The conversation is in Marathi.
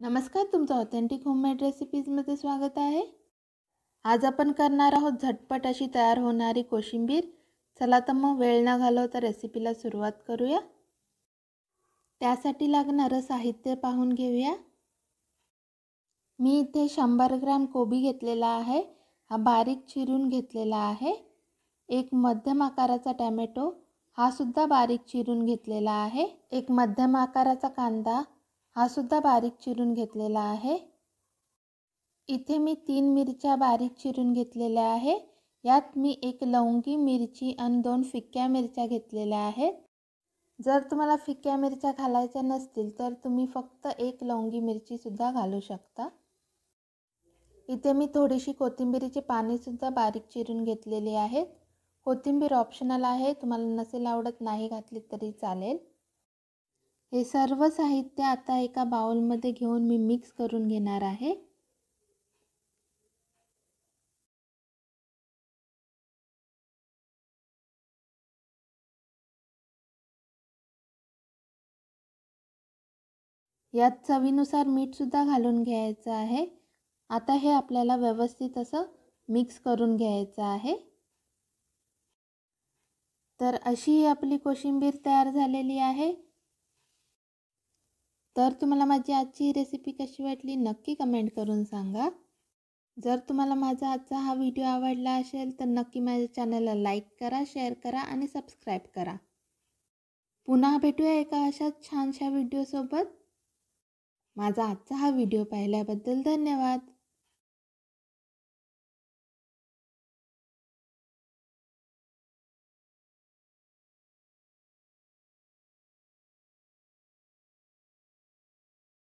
नमस्कार, तुमचं ऑथेंटिक होममेड रेसिपीजमध्ये स्वागत आहे। आज आपण करणार आहोत झटपट अशी तयार होणारी कोशिंबीर। चला तर मग वेळ न घालवता रेसिपीला सुरुवात करूया। त्यासाठी लागणारं साहित्य पाहून घेऊया। मी इथे 100 ग्रॅम कोबी घेतलेला आहे, हा बारीक चिरून घेतलेला आहे। एक मध्यम आकाराचा टोमॅटो, हा सुद्धा बारीक चिरून घेतलेला आहे। एक मध्यम आकाराचा कांदा, हा सुद्धा बारीक चिरून घेतलेला आहे। इथे मी 3 मिरच्या बारीक चिरून घेतलेल्या आहे। यात मी एक लवंगी मिरची आणि 2 फिक्या मिरच्या घेतलेल्या आहेत। जर तुम्हाला फिक्या मिरच्या घालायच्या नसतील तर तुम्ही फक्त एक लवंगी मिरची सुद्धा घालू शकता। इथे मी थोडीशी कोथिंबीरीची पाने सुद्धा बारीक चिरून घेतलेली आहेत। कोथिंबीर ऑप्शनल आहे, तुम्हाला नसेल आवडत नाही घातली तरी चालेल। हे सर्व साहित्य आता एका बाउलमध्ये घेऊन मी मिक्स करून घेणार आहे। यात चवीनुसार मीठ सुद्धा घालून घ्यायचं आहे। आता हे आपल्याला व्यवस्थित असं मिक्स करून घ्यायचं आहे। तर अशी आपली कोशिंबीर तयार झालेली आहे। तर तुम्हाला माझी आजची रेसिपी कशी वाटली नक्की कमेंट करून सांगा। जर तुम्हाला माझा आजचा हा व्हिडिओ आवडला असेल तर नक्की माझ्या चॅनलला लाईक करा, शेअर करा आणि सबस्क्राईब करा। पुन्हा भेटूया एका अशाच छानशा व्हिडिओसोबत। माझा आजचा हा व्हिडिओ पाहिल्याबद्दल धन्यवाद।